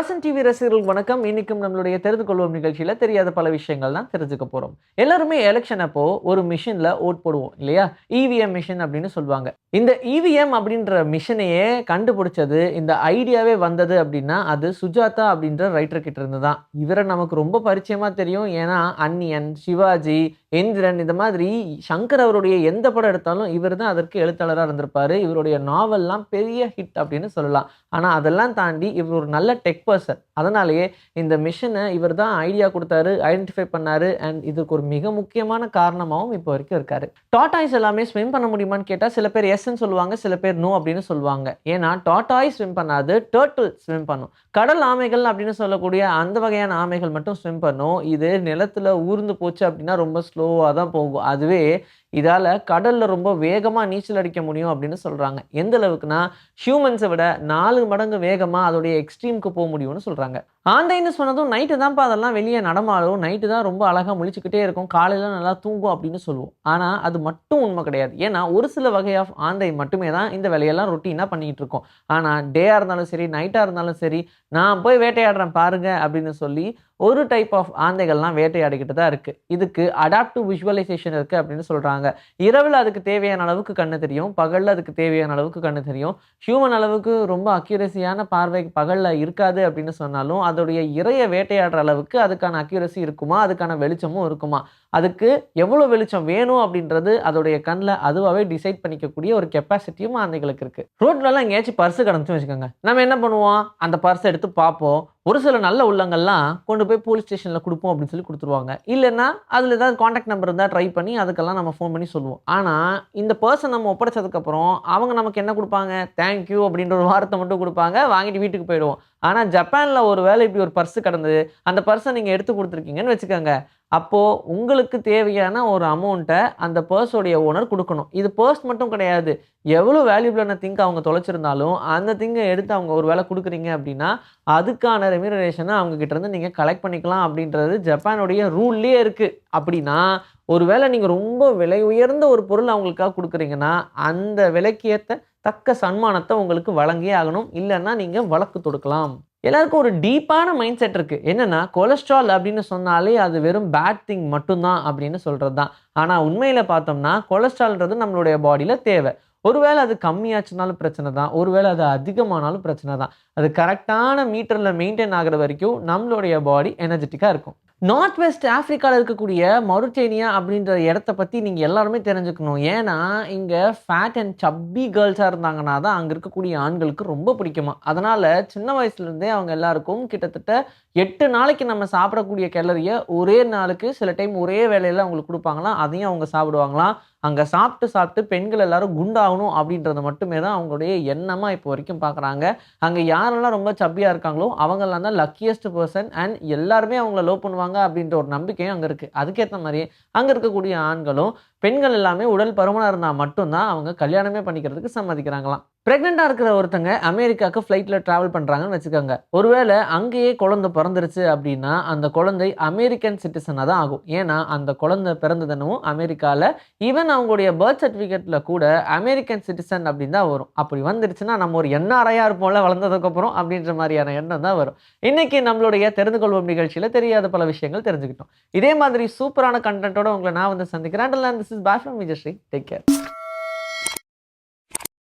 Vasan TV ரசிகர்களுக்கு வணக்கம். இன்னைக்கும் நம்மளுடைய தெரிந்து கொள்வோம் நிகழ்ச்சியில தெரியாத பல விஷயங்கள் தான் தெரிஞ்சுக்க போறோம். எல்லாருமே எலெக்ஷன் அப்போ ஒரு மிஷின்ல ஓட் போடுவோம் இல்லையா? இவிஎம் மிஷின் அப்படின்னு சொல்லுவாங்க. இந்த இவிஎம் அப்படின்ற மிஷினையே கண்டுபிடிச்சது, இந்த ஐடியாவே வந்தது அப்படின்னா அது சுஜாதா அப்படின்ற ரைட்டர் கிட்ட இருந்து தான். இவரை நமக்கு ரொம்ப பரிச்சயமா தெரியும். ஏன்னா அந்நியன், சிவாஜி, எந்திரன் இந்த மாதிரி சங்கர் அவருடைய எந்த படம் எடுத்தாலும் இவர் தான் அதற்கு எழுத்தாளராக இருந்திருப்பாரு. இவருடைய நாவல்லாம் பெரிய ஹிட் அப்படின்னு சொல்லலாம். ஆனா அதெல்லாம் தாண்டி இவர் ஒரு நல்ல டெக் பர்சன். அதனாலேயே இந்த மிஷனை இவர் தான் ஐடியா கொடுத்தாரு, ஐடென்டிஃபை பண்ணாரு. அண்ட் இதுக்கு ஒரு மிக முக்கியமான காரணமாகவும் இப்போ வரைக்கும் இருக்காரு. டாட்டாய்ஸ் எல்லாமே ஸ்விம் பண்ண முடியுமான்னு கேட்டால் சில பேர் எஸ்ன்னு சொல்லுவாங்க, சில பேர் நோ அப்படின்னு சொல்லுவாங்க. ஏன்னா டாட்டாய் ஸ்விம் பண்ணாது, டர்ட்டில் ஸ்விம் பண்ணும். கடல் ஆமைகள் அப்படின்னு சொல்லக்கூடிய அந்த வகையான ஆமைகள் மட்டும் ஸ்விம் பண்ணும். இது நிலத்துல ஊர்ந்து போச்சு அப்படின்னா ரொம்ப ஸ்லோவாக தான் போகும். அதுவே இதால கடல்ல ரொம்ப வேகமா நீச்சல் அடிக்க முடியும் அப்படின்னு சொல்றாங்க. எந்த அளவுக்குன்னா ஹியூமன்ஸை விட 4 மடங்கு வேகமா அதோடைய எக்ஸ்ட்ரீமுக்கு போக முடியும்னு சொல்றாங்க. ஆந்தைன்னு சொன்னதும் நைட்டு தான்ப்பா அதெல்லாம் வெளியே நடமாடும், நைட்டு தான் ரொம்ப அழகா முழிச்சுக்கிட்டே இருக்கும், காலையில நல்லா தூங்கும் அப்படின்னு சொல்லுவோம். ஆனா அது மட்டும் உண்மை கிடையாது. ஏன்னா ஒரு சில வகை ஆஃப் ஆந்தை மட்டுமே தான் இந்த வேலையெல்லாம் ரொட்டீனா பண்ணிட்டு இருக்கோம். ஆனா டேயா இருந்தாலும் சரி, நைட்டா இருந்தாலும் சரி, நான் போய் வேட்டையாடுறேன் பாருங்க அப்படின்னு சொல்லி ஒரு டைப் ஆஃப் ஆந்தைகள்லாம் வேட்டையாடிக்கிட்டு தான் இருக்கு. இதுக்கு அடாப்டிவ் விஷுவலைசேஷன் இருக்கு அப்படின்னு சொல்றாங்க. இரவில் அதுக்கு தேவையான அளவுக்கு கண்ணு தெரியும், பகல்ல அதுக்கு தேவையான அளவுக்கு கண்ணு தெரியும். ஹியூமன் அளவுக்கு ரொம்ப அக்யூரசியான பார்வை பகல்ல இருக்காது அப்படின்னு சொன்னாலும் அதோடைய இரையை வேட்டையாடுற அளவுக்கு அதுக்கான அக்யூரசி இருக்குமா, அதுக்கான வெளிச்சமும் இருக்குமா, அதுக்கு எவ்வளோ வெளிச்சம் வேணும் அப்படின்றது அதோடைய கண்ணில் அதுவாகவே டிசைட் பண்ணிக்கக்கூடிய ஒரு கெப்பாசிட்டியும் ஆந்தைகளுக்கு இருக்கு. ரோட்லலாம் எங்கேயாச்சும் பர்ஸு கிடந்துச்சு வச்சுக்கோங்க, நம்ம என்ன பண்ணுவோம், அந்த பர்ஸை எடுத்து பார்ப்போம். ஒரு சில நல்ல உள்ளங்கள்லாம் கொண்டு போய் போலீஸ் ஸ்டேஷனில் கொடுப்போம் அப்படின்னு சொல்லி கொடுத்துருவாங்க. இல்லைன்னா அதில் ஏதாவது காண்டாக்ட் நம்பர் இருந்தால் ட்ரை பண்ணி அதுக்கெல்லாம் நம்ம ஃபோன் பண்ணி சொல்லுவோம். ஆனால் இந்த பர்சன் நம்ம ஒப்படைச்சதுக்கப்புறம் அவங்க நமக்கு என்ன கொடுப்பாங்க, தேங்க்யூ அப்படின்ற ஒரு வார்த்தை மட்டும் கொடுப்பாங்க, வாங்கிட்டு வீட்டுக்கு போயிடுவோம். ஆனால் ஜப்பானில் ஒரு வேளை இப்படி ஒரு பர்ஸு கிடந்து அந்த பர்ஸை நீங்கள் எடுத்து கொடுத்துருக்கீங்கன்னு வச்சுக்கோங்க, அப்போது உங்களுக்கு தேவையான ஒரு அமௌண்ட்டை அந்த பர்ஸோடைய ஓனர் கொடுக்கணும். இது பர்ஸ் மட்டும் கிடையாது, எவ்வளோ வேல்யூபிளான திங்க் அவங்க தொலைச்சிருந்தாலும் அந்த திங்கை எடுத்து அவங்க ஒரு வேளை கொடுக்குறீங்க அப்படின்னா அதுக்கான ரெமினரேஷனை அவங்க கிட்ட இருந்து நீங்கள் கலெக்ட் பண்ணிக்கலாம் அப்படின்றது ஜப்பானுடைய ரூல்லே இருக்குது. அப்படின்னா ஒரு வேளை நீங்கள் ரொம்ப விலை உயர்ந்த ஒரு பொருள் அவங்களுக்காக கொடுக்குறீங்கன்னா அந்த விலைக்கு ஏற்ற தக்க சன்மானத்தை உங்களுக்கு வழங்கியே ஆகணும், இல்லைன்னா நீங்கள் வழக்கு தொடுக்கலாம். எல்லாருக்கும் ஒரு டீப்பான மைண்ட் செட் இருக்குது. என்னென்னா கொலஸ்ட்ரால் அப்படின்னு சொன்னாலே அது வெறும் பேட் திங் மட்டும்தான் அப்படின்னு சொல்கிறது தான். ஆனால் உண்மையில் பார்த்தோம்னா கொலஸ்ட்ரால்ன்றது நம்மளுடைய பாடியில் தேவை. ஒருவேளை அது கம்மியாச்சுனாலும் பிரச்சனை தான், ஒருவேளை அது அதிகமானாலும் பிரச்சனை தான். அது கரெக்டான மீட்டரில் மெயின்டைன் ஆகிற வரைக்கும் நம்மளுடைய பாடி எனர்ஜெட்டிக்காக இருக்கும். நார்த் வெஸ்ட் ஆஃப்ரிக்காவில் இருக்கக்கூடிய மொரிட்டேனியா அப்படின்ற இடத்த பற்றி நீங்கள் எல்லாருமே தெரிஞ்சுக்கணும். ஏன்னா இங்கே ஃபேட் அண்ட் சப்பி கேர்ள்ஸாக இருந்தாங்கன்னா தான் அங்கே இருக்கக்கூடிய ஆண்களுக்கு ரொம்ப பிடிக்குமா. அதனால் சின்ன வயசுலேருந்தே அவங்க எல்லாருக்கும் கிட்டத்தட்ட 8 நாளைக்கு நம்ம சாப்பிடக்கூடிய கேலரியை ஒரே நாளுக்கு சில டைம் ஒரே வேலையில் அவங்களுக்கு கொடுப்பாங்களாம், அதையும் அவங்க சாப்பிடுவாங்களாம். அங்கே சாப்பிட்டு சாப்பிட்டு பெண்கள் எல்லாரும் குண்டாகணும் அப்படின்றது மட்டுமே தான் அவங்களுடைய எண்ணமாக இப்போ வரைக்கும் பார்க்குறாங்க. அங்கே யாரெல்லாம் ரொம்ப சப்பியாக இருக்காங்களோ அவங்கெல்லாம் தான் லக்கியஸ்ட் பர்சன் அண்ட் எல்லாருமே அவங்கள லவ் பண்ணுவாங்க அப்படின்ற ஒரு நம்பிக்கையும் அங்கே இருக்குது. அதுக்கேற்ற மாதிரியே அங்கே இருக்கக்கூடிய ஆண்களும் பெண்கள் எல்லாமே உடல் பருமனாக இருந்தால் மட்டும்தான் அவங்க கல்யாணமே பண்ணிக்கிறதுக்கு சம்மதிக்கிறாங்களாம். ப்ரெக்னெண்ட்டாக இருக்கிற ஒருத்தங்க அமெரிக்காவுக்கு ஃப்ளைட்டில் ட்ராவல் பண்ணுறாங்கன்னு வச்சுக்கோங்க. ஒருவேளை அங்கேயே குழந்தை பிறந்துருச்சு அப்படின்னா அந்த குழந்தை அமெரிக்கன் சிட்டிசனாக தான் ஆகும். ஏன்னா அந்த குழந்தை பிறந்ததுன்னும் அமெரிக்காவில், ஈவன் அவங்களுடைய பர்த் சர்டிஃபிகேட்டில் கூட அமெரிக்கன் சிட்டிசன் அப்படின்னு தான் வரும். அப்படி வந்துருச்சுன்னா நம்ம ஒரு என்ஆர்ஐயாக இருப்போம்ல வளர்ந்ததுக்கப்புறம் அப்படின்ற மாதிரியான எண்ணம் தான் வரும். இன்றைக்கி நம்மளுடைய தெரிந்து கொள்வோம் நிகழ்ச்சியில் தெரியாத பல விஷயங்கள் தெரிஞ்சுக்கிட்டோம். இதே மாதிரி சூப்பரான கண்டென்ட்டோட உங்களை நான் வந்து சந்திக்கிறேன். This is bye from Vijay Sri. Take care.